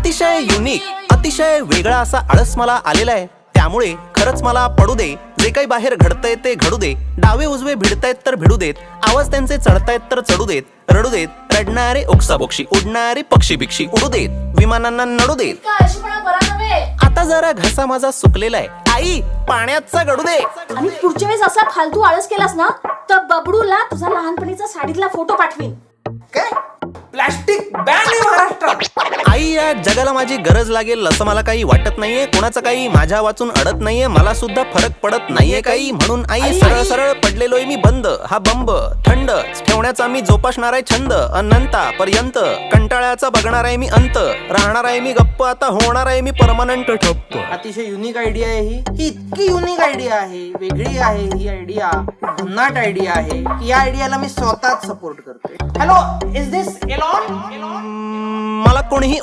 अतिशय युनिक, अतिशय वेगळा असा आळस मला आलेला आहे. त्यामुळे खरंच मला पडू दे, जे काही बाहेर घडतंय ते घडू दे. डावे उजवे भिडतायत तर भिडू देत, आवाज त्यांचे चढतायत तर चढू देत. रडू देत रडणारे ओक्साबोक्षी, उडणारे पक्षी बिक्षी उडू देत, विमानांना नडू देत. आता जरा घसा माझा सुकलेला आहे, आई पाण्याचा गडू दे. आणि पुढच्या वेळेस असा फालतू आळस केलास ना तर बबडूला तुझा लहानपणीचा साडीतला फोटो पाठवीन. काय प्लास्टिक बॅन आहे महाराष्ट्रात. आई या जगाला माझी गरज लागेल असं मला काही वाटत नाहीये. कोणाचं काही माझ्या वाचून अडत नाहीये, मला सुद्धा फरक पडत नाहीये काही. म्हणून आई सरळ सरळ पडलेलोय मी बंद. हा बंब थंड ठेवण्याचा मी जोपासणार आहे छंद. अनंतापर्यंत कंटाळ्याचा बघणार आहे मी अंत. राहणार आहे मी गप्प, आता होणार आहे मी परमनंट ठप्प. अतिशय युनिक आयडिया आहे ही इतकी युनिक आयडिया आहे, वेगळी आहे ही आयडिया, भन्नाट आयडिया आहे की या आयडियाला मी स्वतःच सपोर्ट करतोय. Hello, is this Elon? मला कोणीही